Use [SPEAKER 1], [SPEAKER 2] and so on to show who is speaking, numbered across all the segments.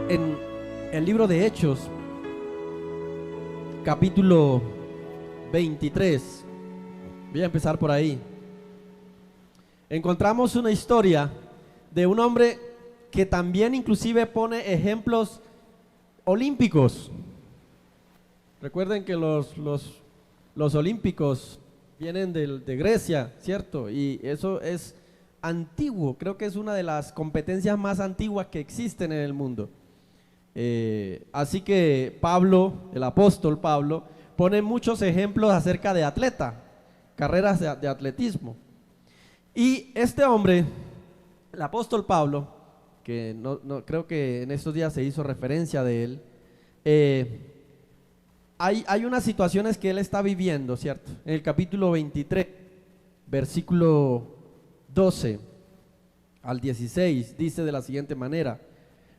[SPEAKER 1] En el libro de Hechos, capítulo 23, voy a empezar por ahí. Encontramos una historia de un hombre que también inclusive pone ejemplos olímpicos. Recuerden que los olímpicos vienen de Grecia, ¿cierto? Y eso es antiguo, creo que es una de las competencias más antiguas que existen en el mundo. Así que Pablo, el apóstol Pablo, pone muchos ejemplos acerca de carreras de atletismo. Y este hombre, el apóstol Pablo, que no creo que en estos días se hizo referencia de él, hay unas situaciones que él está viviendo, ¿cierto? En el capítulo 23, versículo 12 al 16, dice de la siguiente manera: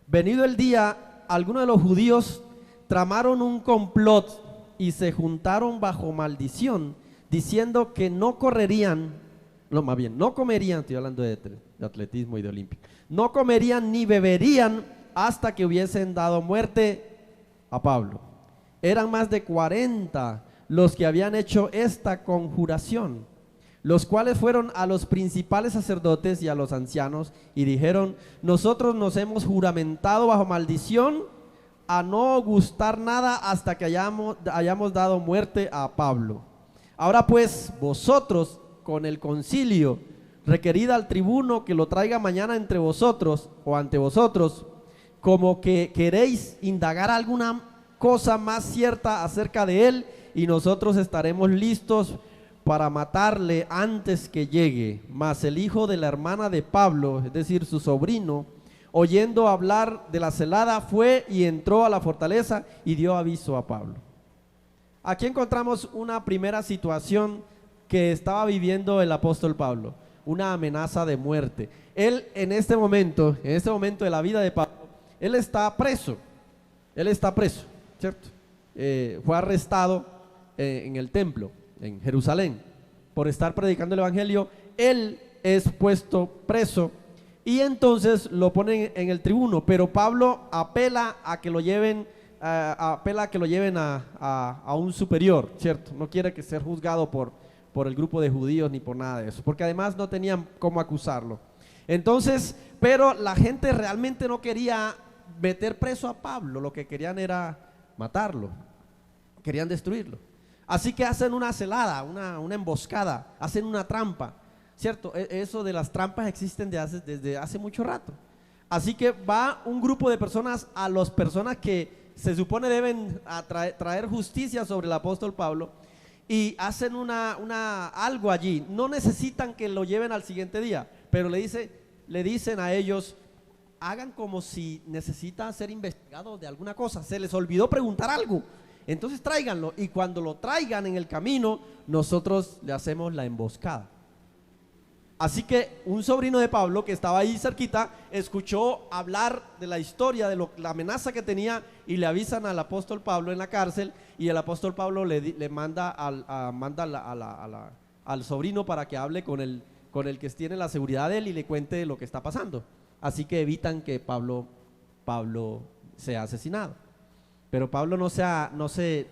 [SPEAKER 1] venido el día, algunos de los judíos tramaron un complot y se juntaron bajo maldición, diciendo que no comerían, estoy hablando de atletismo y de olímpico, no comerían ni beberían hasta que hubiesen dado muerte a Pablo. Eran más de 40 los que habían hecho esta conjuración, los cuales fueron a los principales sacerdotes y a los ancianos y dijeron: nosotros nos hemos juramentado bajo maldición a no gustar nada hasta que hayamos dado muerte a Pablo. Ahora pues, vosotros con el concilio, requerid al tribuno que lo traiga mañana entre vosotros o ante vosotros, como que queréis indagar alguna cosa más cierta acerca de él, y nosotros estaremos listos para matarle antes que llegue. Mas el hijo de la hermana de Pablo, es decir, su sobrino, oyendo hablar de la celada, fue y entró a la fortaleza y dio aviso a Pablo. Aquí encontramos una primera situación que estaba viviendo el apóstol Pablo, una amenaza de muerte. Él en este momento de la vida de Pablo, él está preso, ¿cierto? Fue arrestado en el templo, en Jerusalén, por estar predicando el evangelio. Él es puesto preso y entonces lo ponen en el tribuno, pero Pablo apela a que lo lleven a un superior, ¿cierto? No quiere que sea juzgado por el grupo de judíos ni por nada de eso, porque además no tenían cómo acusarlo. Entonces, pero la gente realmente no quería meter preso a Pablo, lo que querían era matarlo, querían destruirlo. Así que hacen una celada, una emboscada, hacen una trampa, ¿cierto? Eso de las trampas existen desde hace mucho rato. Así que va un grupo de personas a las personas que se supone deben traer justicia sobre el apóstol Pablo, y hacen algo allí. No necesitan que lo lleven al siguiente día, pero le dicen a ellos: hagan como si necesitan ser investigados de alguna cosa, se les olvidó preguntar algo, entonces tráiganlo, y cuando lo traigan en el camino, nosotros le hacemos la emboscada. Así que un sobrino de Pablo que estaba ahí cerquita escuchó hablar de la historia, de la amenaza que tenía, y le avisan al apóstol Pablo en la cárcel, y el apóstol Pablo le manda al sobrino para que hable con el que tiene la seguridad de él y le cuente lo que está pasando. Así que evitan que Pablo sea asesinado. Pero Pablo no se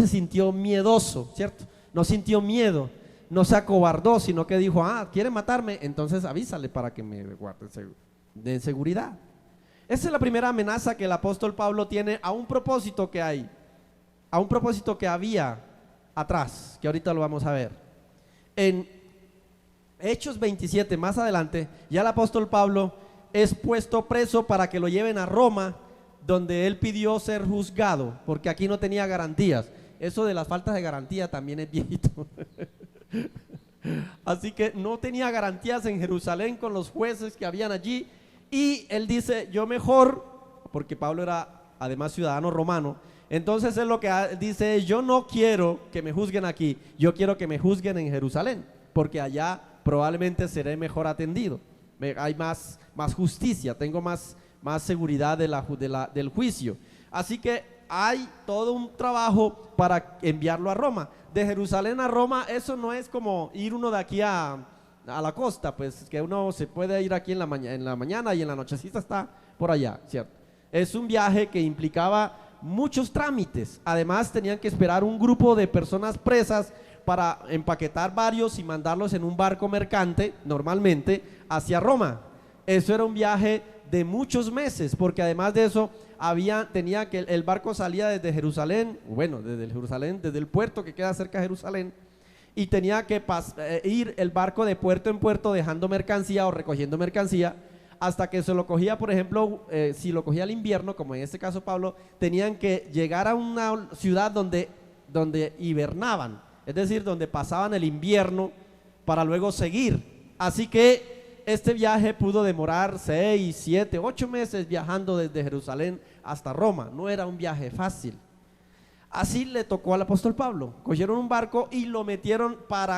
[SPEAKER 1] sintió miedoso, ¿cierto? No sintió miedo, no se acobardó, sino que dijo: ¿quieren matarme? Entonces avísale para que me guarden de seguridad. Esa es la primera amenaza que el apóstol Pablo tiene a un propósito que había atrás, que ahorita lo vamos a ver. En Hechos 27, más adelante, ya el apóstol Pablo es puesto preso para que lo lleven a Roma, donde él pidió ser juzgado, porque aquí no tenía garantías. Eso de las faltas de garantía también es viejito. Así que no tenía garantías en Jerusalén con los jueces que habían allí, y él dice: yo mejor, porque Pablo era además ciudadano romano, entonces él lo que dice es: yo no quiero que me juzguen aquí, yo quiero que me juzguen en Jerusalén, porque allá probablemente seré mejor atendido, hay más justicia, tengo más seguridad del juicio. Así que hay todo un trabajo para enviarlo a Roma. De Jerusalén a Roma, eso no es como ir uno de aquí a la costa, pues que uno se puede ir aquí en la mañana y en la nochecita está por allá, ¿cierto? Es un viaje que implicaba muchos trámites. Además tenían que esperar un grupo de personas presas para empaquetar varios y mandarlos en un barco mercante, normalmente, hacia Roma. Eso era un viaje de muchos meses, porque además de eso, el barco salía desde Jerusalén, bueno, desde el puerto que queda cerca de Jerusalén, y tenía que ir el barco de puerto en puerto dejando mercancía o recogiendo mercancía, hasta que se lo cogía, por ejemplo, si lo cogía el invierno, como en este caso Pablo, tenían que llegar a una ciudad donde hibernaban, es decir, donde pasaban el invierno para luego seguir. Así que este viaje pudo demorar 6, 7, 8 meses viajando desde Jerusalén hasta Roma. No era un viaje fácil. Así le tocó al apóstol Pablo. Cogieron un barco y lo metieron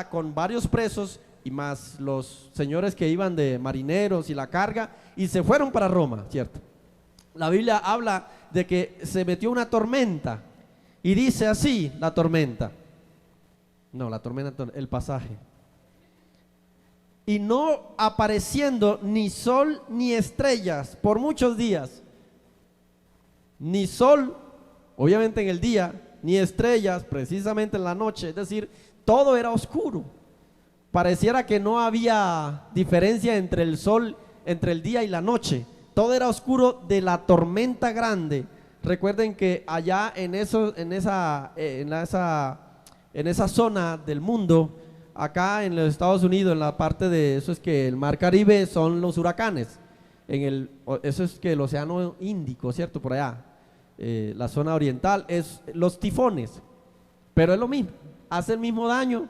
[SPEAKER 1] con varios presos y más los señores que iban de marineros y la carga, y se fueron para Roma, ¿cierto? La Biblia habla de que se metió una tormenta y dice así la tormenta. No, la tormenta, el pasaje. Y no apareciendo ni sol ni estrellas por muchos días. Ni sol, obviamente en el día, ni estrellas precisamente en la noche. Es decir, todo era oscuro. Pareciera que no había diferencia entre el sol, entre el día y la noche. Todo era oscuro de la tormenta grande. Recuerden que allá en esa zona del mundo, acá en los Estados Unidos, en la parte de eso es que el mar Caribe son los huracanes. Eso es que el océano Índico, ¿cierto? Por allá, la zona oriental es los tifones. Pero es lo mismo, hace el mismo daño.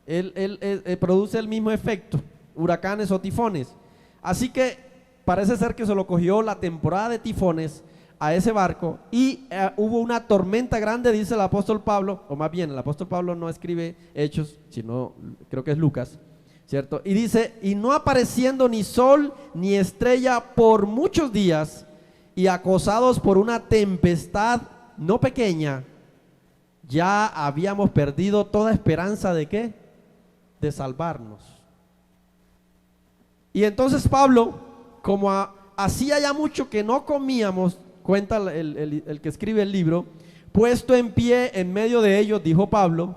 [SPEAKER 1] Él produce el mismo efecto, huracanes o tifones. Así que parece ser que se lo cogió la temporada de tifones a ese barco y hubo una tormenta grande, dice el apóstol Pablo, o más bien el apóstol Pablo no escribe Hechos, sino creo que es Lucas, ¿cierto? Y dice, y no apareciendo ni sol ni estrella por muchos días, y acosados por una tempestad no pequeña, ya habíamos perdido toda esperanza ¿de qué? De salvarnos. Y entonces Pablo, como hacía ya mucho que no comíamos, cuenta el que escribe el libro, puesto en pie en medio de ellos, dijo Pablo,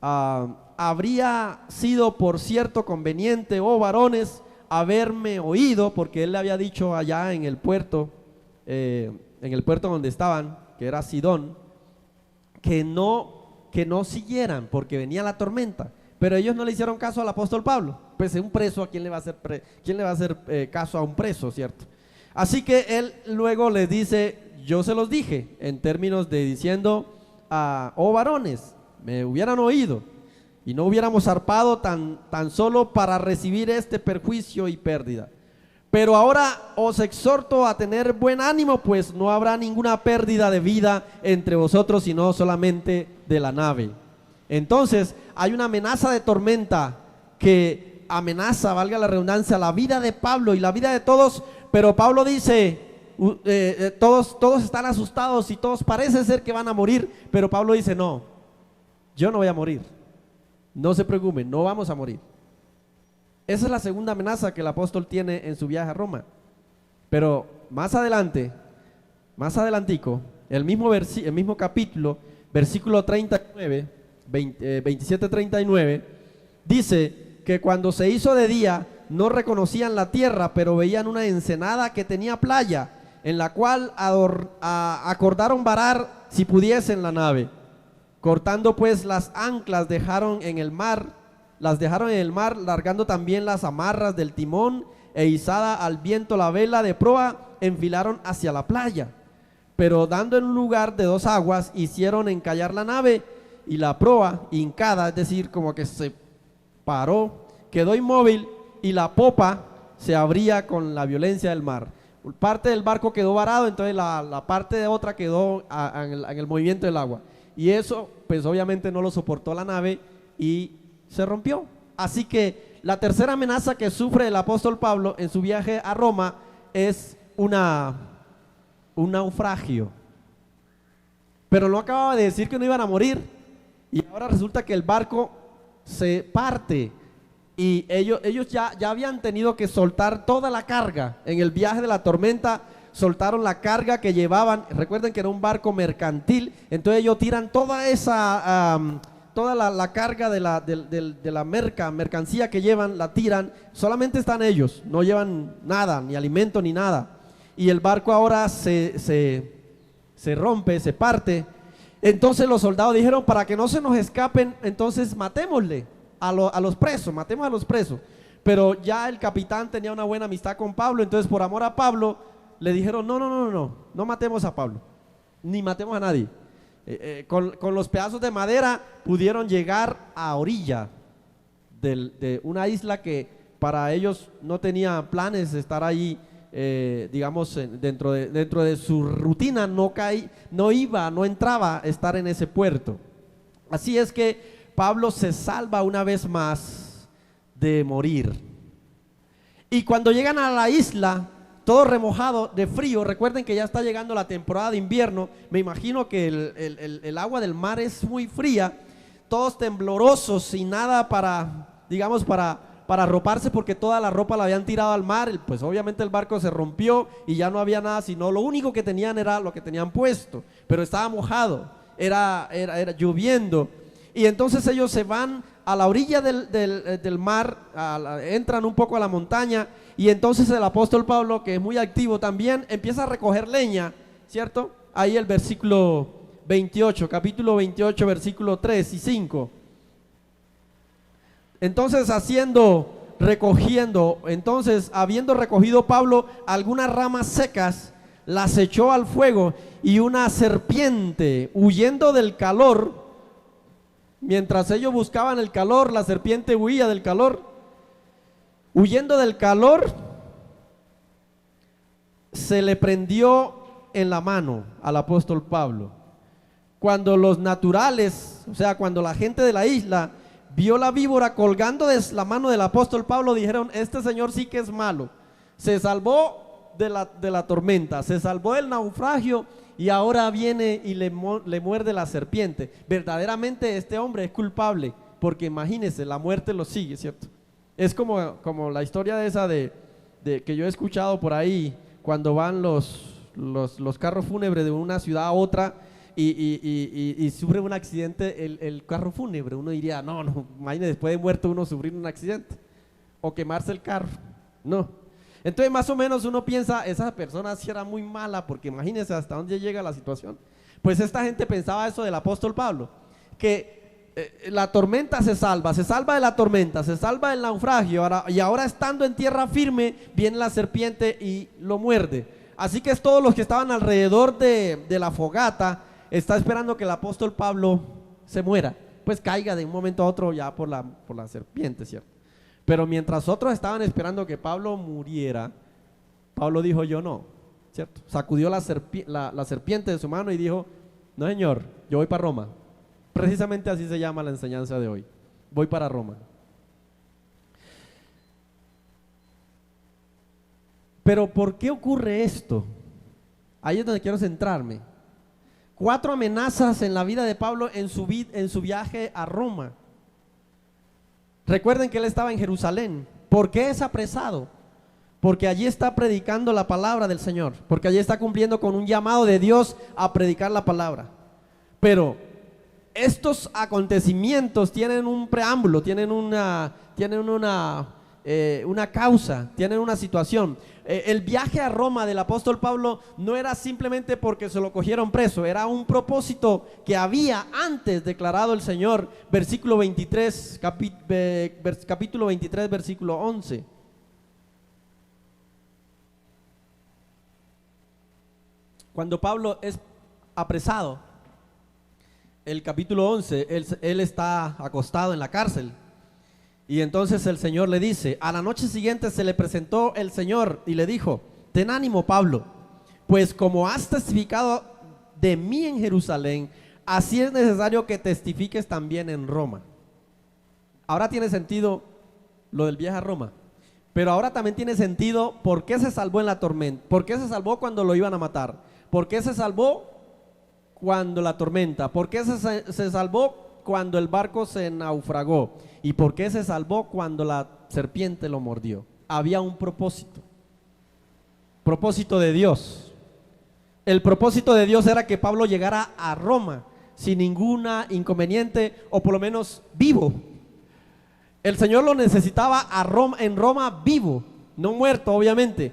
[SPEAKER 1] habría sido por cierto conveniente, oh varones, haberme oído, porque él le había dicho allá en el puerto donde estaban, que era Sidón, que no siguieran porque venía la tormenta. Pero ellos no le hicieron caso al apóstol Pablo. Pues un preso, ¿a quién le va a hacer caso a un preso, cierto? Así que él luego les dice, yo se los dije, en términos de diciendo, oh varones, me hubieran oído y no hubiéramos zarpado tan solo para recibir este perjuicio y pérdida. Pero ahora os exhorto a tener buen ánimo, pues no habrá ninguna pérdida de vida entre vosotros, sino solamente de la nave. Entonces hay una amenaza de tormenta que amenaza, valga la redundancia, la vida de Pablo y la vida de todos, pero Pablo dice, todos están asustados y todos parece ser que van a morir, pero Pablo dice, no, yo no voy a morir, no se preocupen, no vamos a morir. Esa es la segunda amenaza que el apóstol tiene en su viaje a Roma. Pero más adelantico, el mismo capítulo, versículo 39, 27-39, dice que cuando se hizo de día no reconocían la tierra, pero veían una ensenada que tenía playa, en la cual acordaron varar si pudiesen la nave. Cortando pues las anclas, las dejaron en el mar, largando también las amarras del timón, e izada al viento la vela de proa, enfilaron hacia la playa. Pero dando en un lugar de 2 aguas, hicieron encallar la nave, y la proa hincada, es decir, como que se paró, quedó inmóvil, y la popa se abría con la violencia del mar. Parte del barco quedó varado, entonces la parte de otra quedó en el movimiento del agua. Y eso, pues obviamente no lo soportó la nave y se rompió. Así que la tercera amenaza que sufre el apóstol Pablo en su viaje a Roma es un naufragio. Pero no acababa de decir que no iban a morir, y ahora resulta que el barco se parte y ellos ya habían tenido que soltar toda la carga. En el viaje de la tormenta soltaron la carga que llevaban. Recuerden que era un barco mercantil, entonces ellos tiran toda esa toda la carga de la mercancía que llevan, la tiran. Solamente están ellos, no llevan nada, ni alimento ni nada, y el barco ahora se rompe, se parte. Entonces los soldados dijeron: para que no se nos escapen, entonces matémosle a los presos, matemos a los presos. Pero ya el capitán tenía una buena amistad con Pablo, entonces por amor a Pablo le dijeron: no matemos a Pablo, ni matemos a nadie. Con los pedazos de madera pudieron llegar a orilla de una isla que para ellos no tenía planes de estar ahí, digamos, dentro de su rutina no entraba a estar en ese puerto. Así es que Pablo se salva una vez más de morir. Y cuando llegan a la isla, todo remojado de frío, recuerden que ya está llegando la temporada de invierno, me imagino que el agua del mar es muy fría, todos temblorosos, sin nada para, digamos, para arroparse, porque toda la ropa la habían tirado al mar. Pues obviamente el barco se rompió y ya no había nada, sino lo único que tenían era lo que tenían puesto, pero estaba mojado, era lloviendo. Y entonces ellos se van a la orilla del mar, entran un poco a la montaña, y entonces el apóstol Pablo, que es muy activo también, empieza a recoger leña, ¿cierto? Ahí el versículo 28, capítulo 28, versículo 3 y 5. Entonces habiendo recogido Pablo algunas ramas secas, las echó al fuego, y una serpiente, huyendo del calor, mientras ellos buscaban el calor, la serpiente huía del calor. Huyendo del calor, se le prendió en la mano al apóstol Pablo. Cuando los naturales, o sea, cuando la gente de la isla vio la víbora colgando de la mano del apóstol Pablo, dijeron: este señor sí que es malo, se salvó de la tormenta, se salvó del naufragio, y ahora viene y le muerde la serpiente. Verdaderamente este hombre es culpable, porque imagínense, la muerte lo sigue, ¿cierto? Es como la historia esa de que yo he escuchado por ahí, cuando van los carros fúnebres de una ciudad a otra y sufre un accidente el carro fúnebre. Uno diría: no, imagínese, después de muerto uno sufrir un accidente o quemarse el carro. No. Entonces más o menos uno piensa: esa persona sí era muy mala, porque imagínense hasta dónde llega la situación. Pues esta gente pensaba eso del apóstol Pablo, que la tormenta se salva de la tormenta, se salva del naufragio, y ahora estando en tierra firme viene la serpiente y lo muerde. Así que es todos los que estaban alrededor de la fogata, está esperando que el apóstol Pablo se muera, pues caiga de un momento a otro ya por la serpiente, ¿cierto? Pero mientras otros estaban esperando que Pablo muriera, Pablo dijo: yo no, ¿cierto? Sacudió la serpiente de su mano y dijo: no, señor, yo voy para Roma. Precisamente así se llama la enseñanza de hoy: voy para Roma. Pero ¿por qué ocurre esto? Ahí es donde quiero centrarme. 4 amenazas en la vida de Pablo en su viaje a Roma. Recuerden que él estaba en Jerusalén. ¿Por qué es apresado? Porque allí está predicando la palabra del Señor, porque allí está cumpliendo con un llamado de Dios a predicar la palabra. Pero estos acontecimientos tienen un preámbulo, tienen una causa, tienen una situación. El viaje a Roma del apóstol Pablo no era simplemente porque se lo cogieron preso, era un propósito que había antes declarado el Señor. Versículo 23, capítulo 23, versículo 11. Cuando Pablo es apresado, el capítulo 11, él está acostado en la cárcel. Y entonces el Señor le dice: a la noche siguiente se le presentó el Señor y le dijo: ten ánimo, Pablo, pues como has testificado de mí en Jerusalén, así es necesario que testifiques también en Roma. Ahora tiene sentido lo del viaje a Roma, pero ahora también tiene sentido por qué se salvó en la tormenta, por qué se salvó cuando lo iban a matar, por qué se salvó cuando la tormenta, por qué se salvó cuando el barco se naufragó. ¿Y por qué se salvó cuando la serpiente lo mordió? Había un propósito de Dios. El propósito de Dios era que Pablo llegara a Roma sin ninguna inconveniente, o por lo menos vivo. El Señor lo necesitaba en Roma vivo, no muerto obviamente.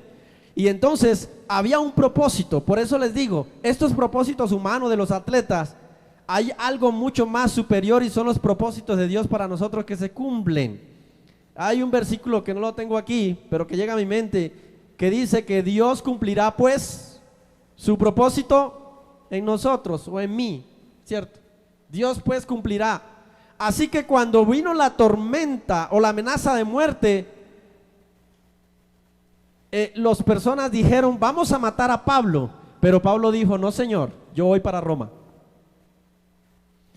[SPEAKER 1] Y entonces había un propósito. Por eso les digo, estos propósitos humanos de los atletas, hay algo mucho más superior, y son los propósitos de Dios para nosotros que se cumplen. Hay un versículo que no lo tengo aquí, pero que llega a mi mente, que dice que Dios cumplirá pues su propósito en nosotros o en mí, ¿cierto? Dios pues cumplirá. Así que cuando vino la tormenta o la amenaza de muerte, las personas dijeron: vamos a matar a Pablo. Pero Pablo dijo: no, Señor, yo voy para Roma.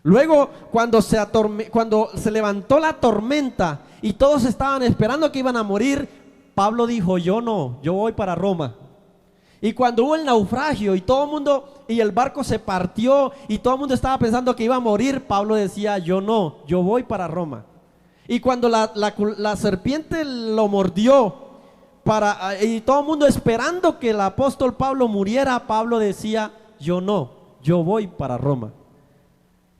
[SPEAKER 1] Luego, cuando se levantó la tormenta y todos estaban esperando que iban a morir, Pablo dijo: yo no, yo voy para Roma. Y cuando hubo el naufragio y el barco se partió y todo el mundo estaba pensando que iba a morir, Pablo decía: yo no, yo voy para Roma. Y cuando la serpiente lo mordió y todo el mundo esperando que el apóstol Pablo muriera, Pablo decía: yo no, yo voy para Roma.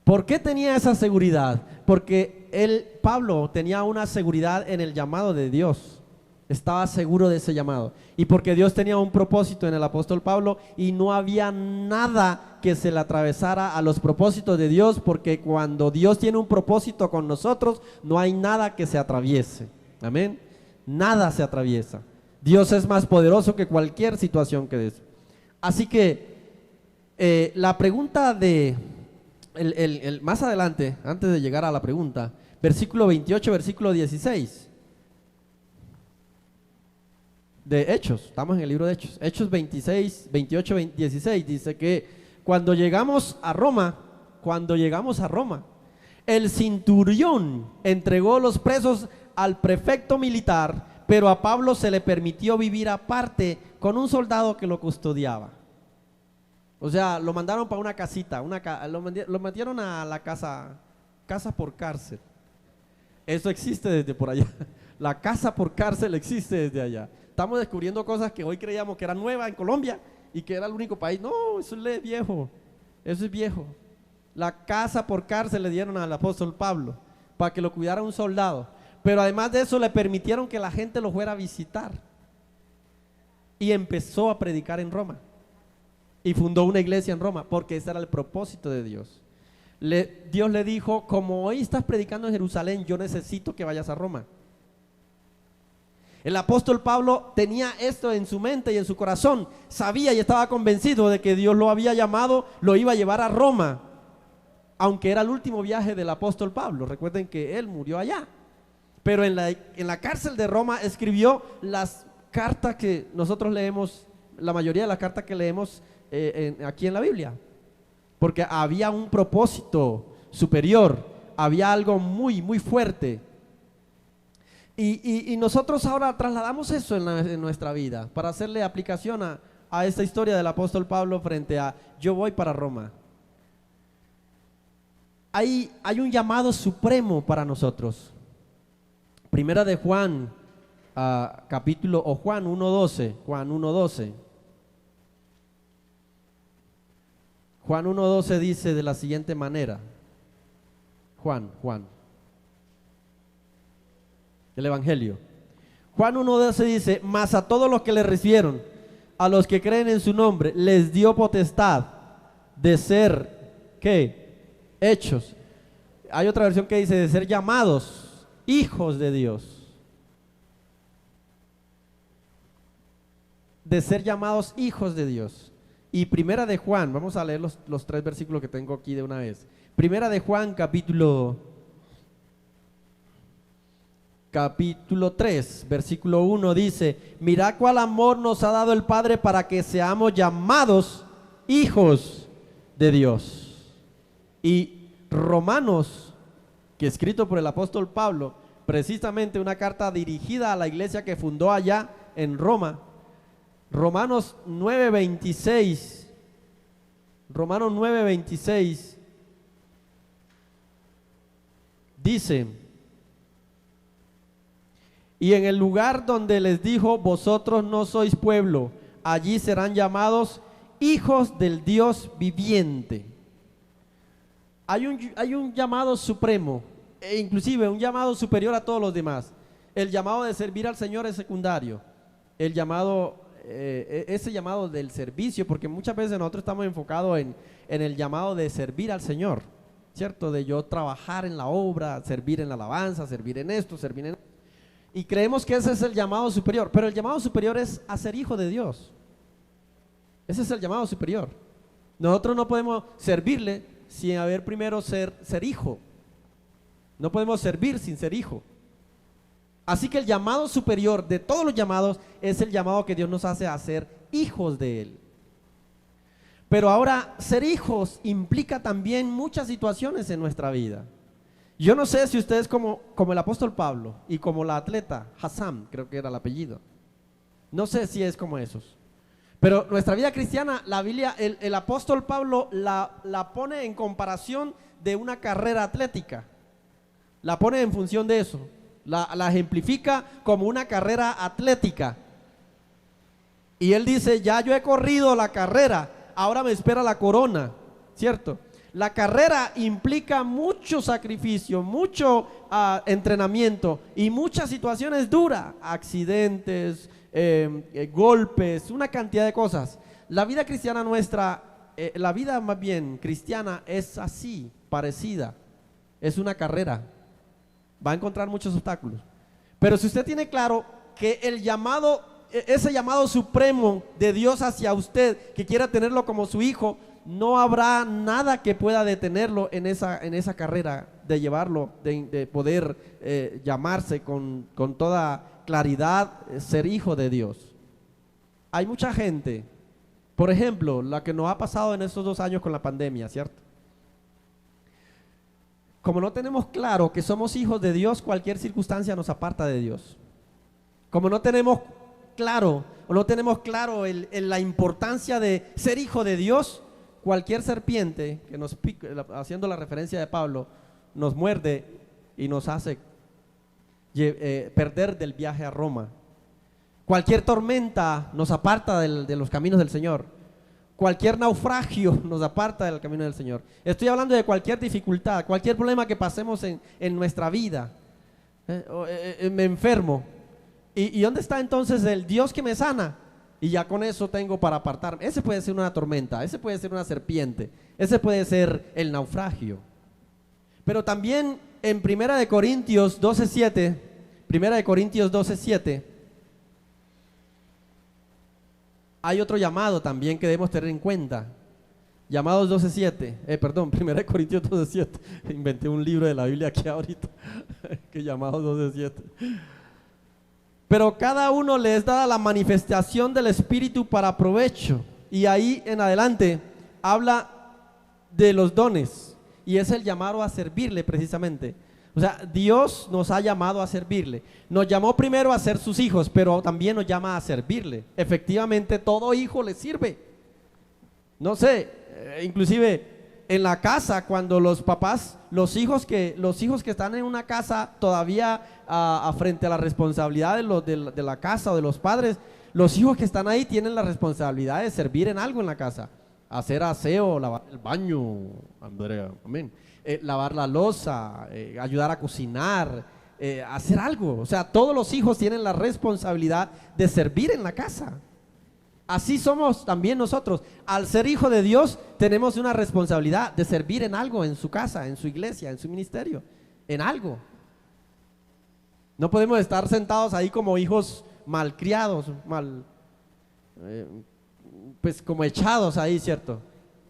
[SPEAKER 1] ¿Por qué tenía esa seguridad? Porque Pablo tenía una seguridad en el llamado de Dios. Estaba seguro de ese llamado. Y porque Dios tenía un propósito en el apóstol Pablo, y no había nada que se le atravesara a los propósitos de Dios, porque cuando Dios tiene un propósito con nosotros, no hay nada que se atraviese. Amén. Nada se atraviesa. Dios es más poderoso que cualquier situación que des. Así que la pregunta más adelante, antes de llegar a la pregunta, versículo 28, versículo 16 de Hechos, estamos en el libro de Hechos, Hechos 26, 28, 16, dice que cuando llegamos a Roma, el centurión entregó los presos al prefecto militar, pero a Pablo se le permitió vivir aparte con un soldado que lo custodiaba. O sea, lo mandaron para una casita, lo metieron a la casa por cárcel. Eso existe desde por allá. La casa por cárcel existe desde allá. Estamos descubriendo cosas que hoy creíamos que eran nuevas en Colombia y que era el único país. No, eso es viejo. Eso es viejo. La casa por cárcel le dieron al apóstol Pablo para que lo cuidara un soldado. Pero además de eso le permitieron que la gente lo fuera a visitar. Y empezó a predicar en Roma. Y fundó una iglesia en Roma, porque ese era el propósito de Dios. Dios le dijo: como hoy estás predicando en Jerusalén, yo necesito que vayas a Roma. El apóstol Pablo tenía esto en su mente y en su corazón. Sabía y estaba convencido de que Dios lo había llamado, lo iba a llevar a Roma, aunque era el último viaje del apóstol Pablo. Recuerden que él murió allá. Pero en la cárcel de Roma escribió las cartas que nosotros leemos, la mayoría de las cartas que leemos aquí en la Biblia, porque había un propósito superior, había algo muy, muy fuerte. Y nosotros ahora trasladamos eso en nuestra vida para hacerle aplicación a esta historia del apóstol Pablo frente a yo voy para Roma. Hay un llamado supremo para nosotros. Primera de Juan, Juan 1:12, Juan 1:12. Juan 1:12 dice de la siguiente manera. Juan, el Evangelio. Juan 1:12 dice: mas a todos los que le recibieron, a los que creen en su nombre, les dio potestad de ser, ¿qué? Hechos. Hay otra versión que dice de ser llamados hijos de Dios. De ser llamados hijos de Dios. Y Primera de Juan, vamos a leer los 3 versículos que tengo aquí de una vez. Primera de Juan, capítulo 3, versículo 1 dice: mirad cuál amor nos ha dado el Padre para que seamos llamados hijos de Dios. Y Romanos, que escrito por el apóstol Pablo, precisamente una carta dirigida a la iglesia que fundó allá en Roma, Romanos 9:26 dice: Y en el lugar donde les dijo, vosotros no sois pueblo, allí serán llamados hijos del Dios viviente. Hay un llamado supremo, e inclusive un llamado superior a todos los demás. El llamado de servir al Señor es secundario. El llamado, ese llamado del servicio, porque muchas veces nosotros estamos enfocados en el llamado de servir al Señor, ¿cierto? De yo trabajar en la obra, servir en la alabanza, servir en esto, servir en... Y creemos que ese es el llamado superior, pero el llamado superior es a ser hijo de Dios. Ese es el llamado superior. Nosotros no podemos servirle sin haber primero ser hijo. No podemos servir sin ser hijo. Así que el llamado superior de todos los llamados es el llamado que Dios nos hace a ser hijos de Él. Pero ahora, ser hijos implica también muchas situaciones en nuestra vida. Yo no sé si ustedes como el apóstol Pablo y como la atleta Hassam, creo que era el apellido. No sé si es como esos. Pero nuestra vida cristiana, la Biblia, el apóstol Pablo la pone en comparación de una carrera atlética. La pone en función de eso. La ejemplifica como una carrera atlética. Y él dice, ya yo he corrido la carrera, ahora me espera la corona, ¿cierto? La carrera implica mucho sacrificio, mucho entrenamiento y muchas situaciones duras, accidentes, golpes, una cantidad de cosas. La vida cristiana nuestra, la vida más bien cristiana es así, parecida, es una carrera. Va a encontrar muchos obstáculos. Pero si usted tiene claro que el llamado, ese llamado supremo de Dios hacia usted, que quiera tenerlo como su hijo, no habrá nada que pueda detenerlo en esa carrera de llevarlo, de poder llamarse con toda claridad, ser hijo de Dios. Hay mucha gente, por ejemplo, la que nos ha pasado en estos 2 años con la pandemia, ¿cierto? Como no tenemos claro que somos hijos de Dios, cualquier circunstancia nos aparta de Dios. Como no tenemos claro, o no tenemos claro la importancia de ser hijo de Dios, cualquier serpiente que nos pique, haciendo la referencia de Pablo, nos muerde y nos hace perder del viaje a Roma. Cualquier tormenta nos aparta de los caminos del Señor. Cualquier naufragio nos aparta del camino del Señor. Estoy hablando de cualquier dificultad, cualquier problema que pasemos en nuestra vida. Me enfermo. ¿Y dónde está entonces el Dios que me sana? Y ya con eso tengo para apartarme. Ese puede ser una tormenta, ese puede ser una serpiente, ese puede ser el naufragio. Pero también en 1 Corintios 12:7, 1 Corintios 12:7, hay otro llamado también que debemos tener en cuenta. Llamados 12:7, 1 Corintios 12:7. Inventé un libro de la Biblia aquí ahorita, que llamados 12:7. Pero cada uno le es dada la manifestación del Espíritu para provecho. Y ahí en adelante habla de los dones. Y es el llamado a servirle precisamente. O sea, Dios nos ha llamado a servirle. Nos llamó primero a ser sus hijos, pero también nos llama a servirle. Efectivamente, todo hijo le sirve. No sé, inclusive en la casa, cuando los papás, los hijos que están en una casa todavía frente a la responsabilidad de la casa o de los padres, los hijos que están ahí tienen la responsabilidad de servir en algo en la casa. Hacer aseo, lavar el baño, Andrea, amén. Lavar la loza, ayudar a cocinar, hacer algo. O sea, todos los hijos tienen la responsabilidad de servir en la casa. Así somos también nosotros. Al ser hijo de Dios, tenemos una responsabilidad de servir en algo, en su casa, en su iglesia, en su ministerio, en algo. No podemos estar sentados ahí como hijos malcriados, pues como echados ahí, ¿cierto?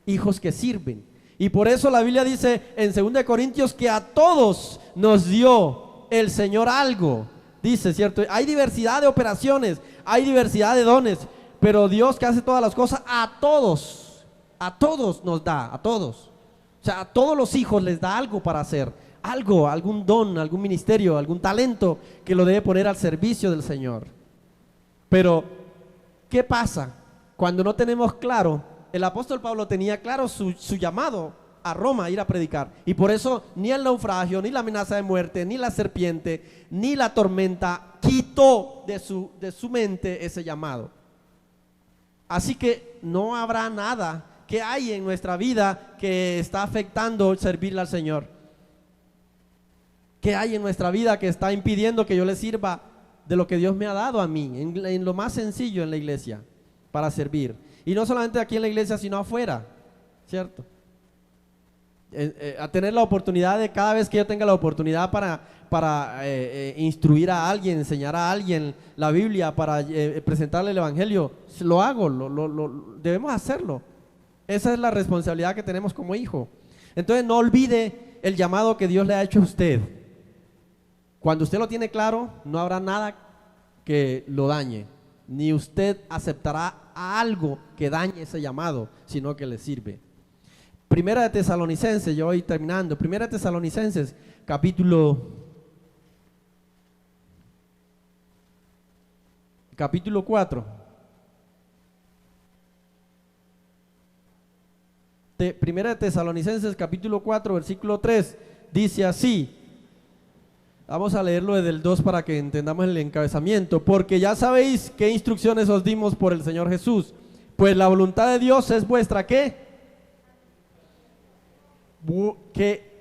[SPEAKER 1] Hijos que sirven. Y por eso la Biblia dice en 2 Corintios que a todos nos dio el Señor algo. Dice, ¿cierto? Hay diversidad de operaciones, hay diversidad de dones, pero Dios, que hace todas las cosas, a todos nos da, a todos. O sea, a todos los hijos les da algo para hacer, algo, algún don, algún ministerio, algún talento que lo debe poner al servicio del Señor. Pero, ¿qué pasa cuando no tenemos claro? El apóstol Pablo tenía claro su llamado a Roma a ir a predicar. Y por eso ni el naufragio, ni la amenaza de muerte, ni la serpiente, ni la tormenta quitó de su mente ese llamado. Así que no habrá nada que hay en nuestra vida que está afectando servirle al Señor. ¿Qué hay en nuestra vida que está impidiendo que yo le sirva de lo que Dios me ha dado a mí, en lo más sencillo en la iglesia, para servir? Y no solamente aquí en la iglesia, sino afuera, ¿cierto? A tener la oportunidad de, cada vez que yo tenga la oportunidad para instruir a alguien, enseñar a alguien la Biblia, para presentarle el Evangelio, lo hago, debemos hacerlo. Esa es la responsabilidad que tenemos como hijo. Entonces no olvide el llamado que Dios le ha hecho a usted. Cuando usted lo tiene claro, no habrá nada que lo dañe, ni usted aceptará a algo que dañe ese llamado, sino que le sirve. Primera de Tesalonicenses, yo voy terminando. Primera de Tesalonicenses, capítulo 4. Primera de Tesalonicenses, capítulo 4, versículo 3, dice así. Vamos a leerlo desde el 2 para que entendamos el encabezamiento. Porque ya sabéis qué instrucciones os dimos por el Señor Jesús. Pues la voluntad de Dios es vuestra, ¿qué? Que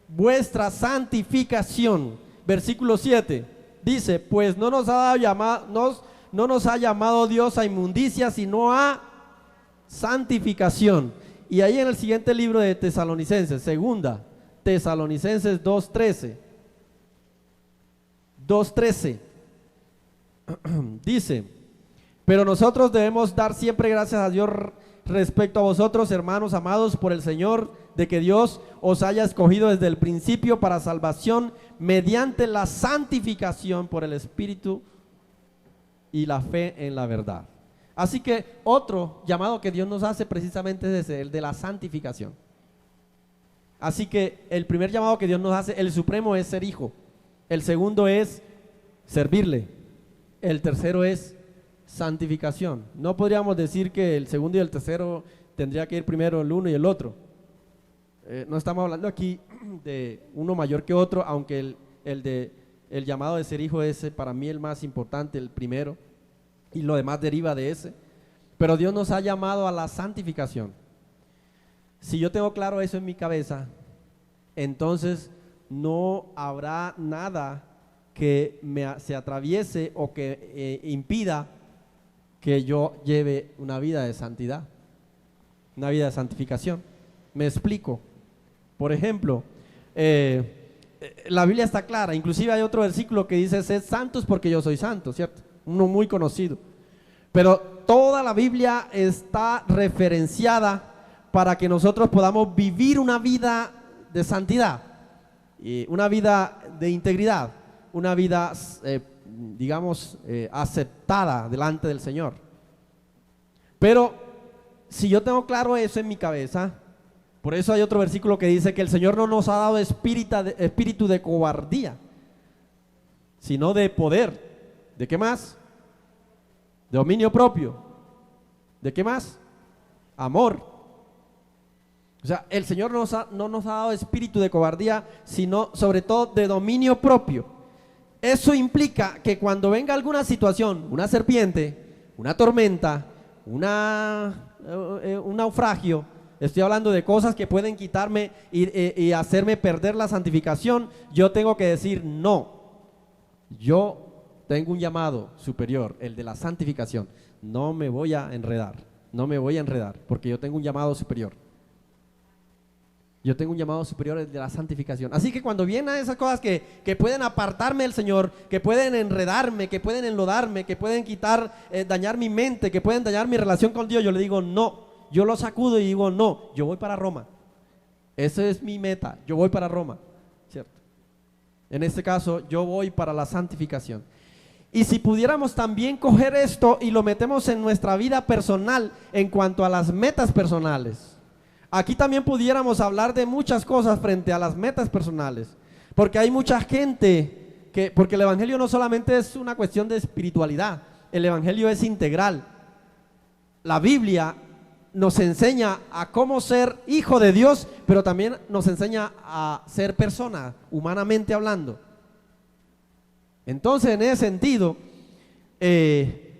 [SPEAKER 1] vuestra santificación. Versículo 7 dice: pues no nos ha llamado Dios a inmundicia, sino a santificación. Y ahí en el siguiente libro de Tesalonicenses, segunda Tesalonicenses 2:13 dice: pero nosotros debemos dar siempre gracias a Dios respecto a vosotros, hermanos amados por el Señor, de que Dios os haya escogido desde el principio para salvación mediante la santificación por el Espíritu y la fe en la verdad. Así que otro llamado que Dios nos hace precisamente es ese, el de la santificación. Así que el primer llamado que Dios nos hace, el supremo, es ser hijo. El segundo es servirle. El tercero es santificación. No podríamos decir que el segundo y el tercero tendría que ir primero el uno y el otro. No estamos hablando aquí de uno mayor que otro, aunque el llamado de ser hijo es para mí el más importante, el primero, y lo demás deriva de ese. Pero Dios nos ha llamado a la santificación. Si yo tengo claro eso en mi cabeza, entonces no habrá nada que se atraviese o que impida que yo lleve una vida de santidad, una vida de santificación. Me explico. Por ejemplo, la Biblia está clara, inclusive hay otro versículo que dice: sed santos porque yo soy santo, ¿cierto? Uno muy conocido. Pero toda la Biblia está referenciada para que nosotros podamos vivir una vida de santidad, una vida de integridad, una vida, aceptada delante del Señor. Pero si yo tengo claro eso en mi cabeza, por eso hay otro versículo que dice que el Señor no nos ha dado espíritu de cobardía, sino de poder. ¿De qué más? De dominio propio. ¿De qué más? Amor. O sea, el Señor no nos ha dado espíritu de cobardía, sino sobre todo de dominio propio. Eso implica que cuando venga alguna situación, una serpiente, una tormenta, un naufragio, estoy hablando de cosas que pueden quitarme y hacerme perder la santificación, yo tengo que decir no. Yo tengo un llamado superior, el de la santificación. No me voy a enredar, porque yo tengo un llamado superior. Yo tengo un llamado superior, el de la santificación. Así que cuando vienen esas cosas que pueden apartarme del Señor, que pueden enredarme, que pueden enlodarme, que pueden dañar mi mente, que pueden dañar mi relación con Dios, yo le digo no. Yo lo sacudo y digo no, yo voy para Roma. Esa es mi meta, yo voy para Roma, ¿cierto? En este caso, yo voy para la santificación. Y si pudiéramos también coger esto y lo metemos en nuestra vida personal en cuanto a las metas personales. Aquí también pudiéramos hablar de muchas cosas frente a las metas personales, porque hay mucha gente porque el Evangelio no solamente es una cuestión de espiritualidad, el Evangelio es integral. La Biblia nos enseña a cómo ser hijo de Dios, pero también nos enseña a ser persona, humanamente hablando. Entonces, en ese sentido,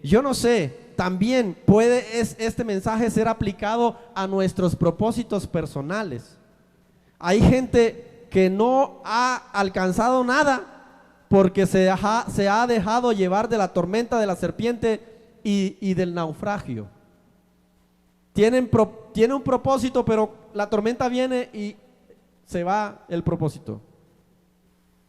[SPEAKER 1] yo no sé, también puede este mensaje ser aplicado a nuestros propósitos personales. Hay gente que no ha alcanzado nada porque se ha dejado llevar de la tormenta de la serpiente y del naufragio. Tiene un propósito, pero la tormenta viene y se va el propósito.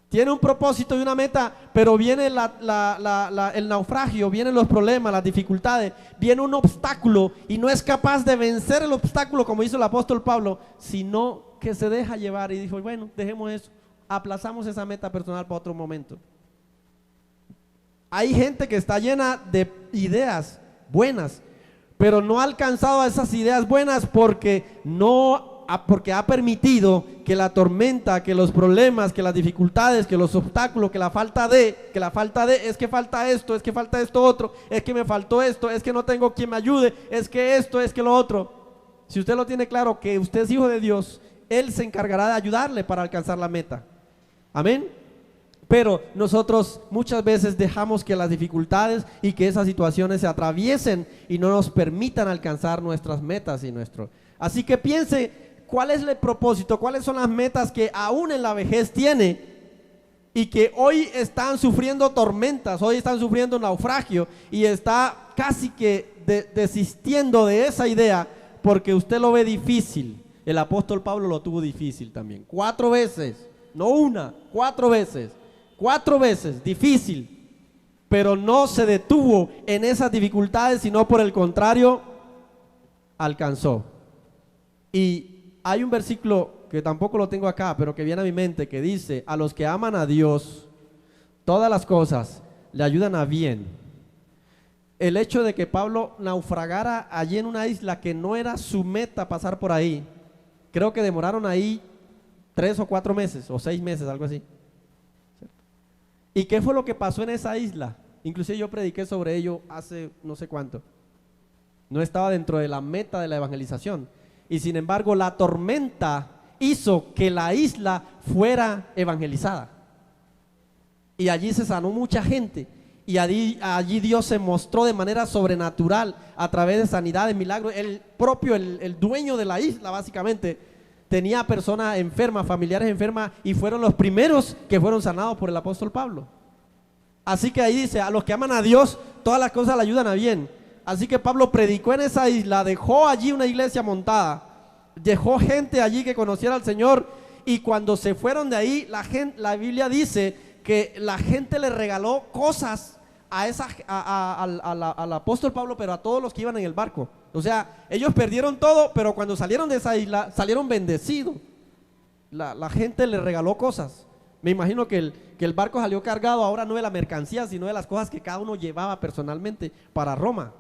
[SPEAKER 1] Tiene un propósito y una meta, pero viene el naufragio, vienen los problemas, las dificultades, viene un obstáculo y no es capaz de vencer el obstáculo como hizo el apóstol Pablo, sino que se deja llevar y dijo, bueno, dejemos eso, aplazamos esa meta personal para otro momento. Hay gente que está llena de ideas buenas, pero no ha alcanzado esas ideas buenas porque ha permitido que la tormenta, que los problemas, que las dificultades, que los obstáculos, que la falta de, es que falta esto, es que falta esto otro, es que me faltó esto, es que no tengo quien me ayude, es que esto, es que lo otro. Si usted lo tiene claro que usted es hijo de Dios, Él se encargará de ayudarle para alcanzar la meta. Amén. Pero nosotros muchas veces dejamos que las dificultades y que esas situaciones se atraviesen y no nos permitan alcanzar nuestras metas y Así que piense cuál es el propósito, cuáles son las metas que aún en la vejez tiene y que hoy están sufriendo tormentas, hoy están sufriendo naufragio y está casi que desistiendo de esa idea porque usted lo ve difícil. El apóstol Pablo lo tuvo difícil también, 4 veces, no una, 4 veces. 4 veces, difícil, pero no se detuvo en esas dificultades, sino por el contrario, alcanzó. Y hay un versículo que tampoco lo tengo acá, pero que viene a mi mente, que dice, a los que aman a Dios, todas las cosas le ayudan a bien. El hecho de que Pablo naufragara allí en una isla que no era su meta pasar por ahí, creo que demoraron ahí 3 o 4 meses, o 6 meses, algo así. ¿Y qué fue lo que pasó en esa isla? Inclusive yo prediqué sobre ello hace no sé cuánto. No estaba dentro de la meta de la evangelización. Y sin embargo, la tormenta hizo que la isla fuera evangelizada. Y allí se sanó mucha gente. Y allí Dios se mostró de manera sobrenatural a través de sanidades, milagros. El dueño de la isla, básicamente, tenía personas enfermas, familiares enfermas, y fueron los primeros que fueron sanados por el apóstol Pablo. Así que ahí dice, a los que aman a Dios, todas las cosas le ayudan a bien. Así que Pablo predicó en esa isla, dejó allí una iglesia montada, dejó gente allí que conociera al Señor, y cuando se fueron de ahí, la Biblia dice que la gente le regaló cosas al apóstol Pablo, pero a todos los que iban en el barco. O sea, ellos perdieron todo, pero cuando salieron de esa isla, salieron bendecidos. La gente le regaló cosas. Me imagino que el barco salió cargado ahora no de la mercancía, sino de las cosas que cada uno llevaba personalmente para Roma.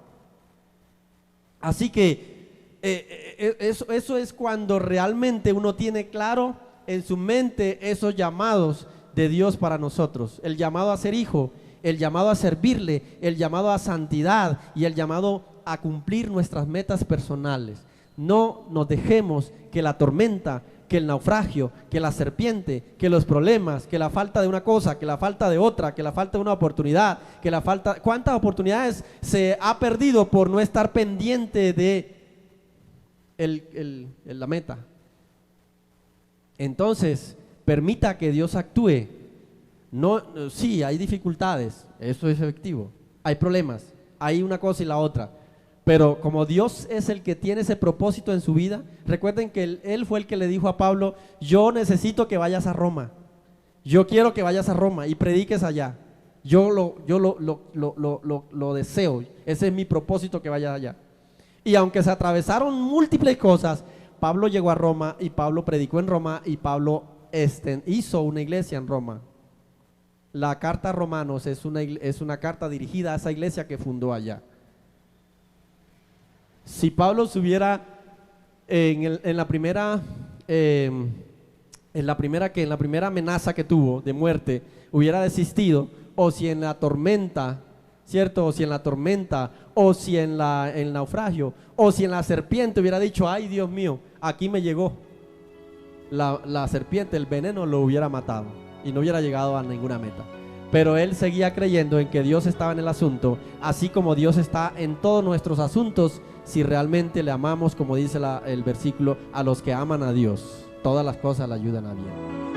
[SPEAKER 1] Así que eso es cuando realmente uno tiene claro en su mente esos llamados de Dios para nosotros. El llamado a ser hijo, el llamado a servirle, el llamado a santidad y el llamado a cumplir nuestras metas personales. No nos dejemos que la tormenta, que el naufragio, que la serpiente, que los problemas, que la falta de una cosa, que la falta de otra, que la falta de una oportunidad, que la falta... ¿Cuántas oportunidades se ha perdido por no estar pendiente de la meta? Entonces, permita que Dios actúe. Sí, hay dificultades, eso es efectivo. Hay problemas, hay una cosa y la otra. Pero como Dios es el que tiene ese propósito en su vida, recuerden que Él fue el que le dijo a Pablo, yo necesito que vayas a Roma, yo quiero que vayas a Roma y prediques allá, yo lo deseo, ese es mi propósito, que vayas allá. Y aunque se atravesaron múltiples cosas, Pablo llegó a Roma y Pablo predicó en Roma y Pablo hizo una iglesia en Roma. La carta a Romanos es una carta dirigida a esa iglesia que fundó allá. Si Pablo se hubiera en la primera amenaza que tuvo de muerte hubiera desistido, o si en la tormenta ¿cierto? O si en la tormenta, o si en el naufragio, o si en la serpiente hubiera dicho, ay Dios mío, aquí me llegó. La serpiente, el veneno lo hubiera matado y no hubiera llegado a ninguna meta. Pero él seguía creyendo en que Dios estaba en el asunto, así como Dios está en todos nuestros asuntos, si realmente le amamos, como dice el versículo, a los que aman a Dios, todas las cosas le ayudan a bien.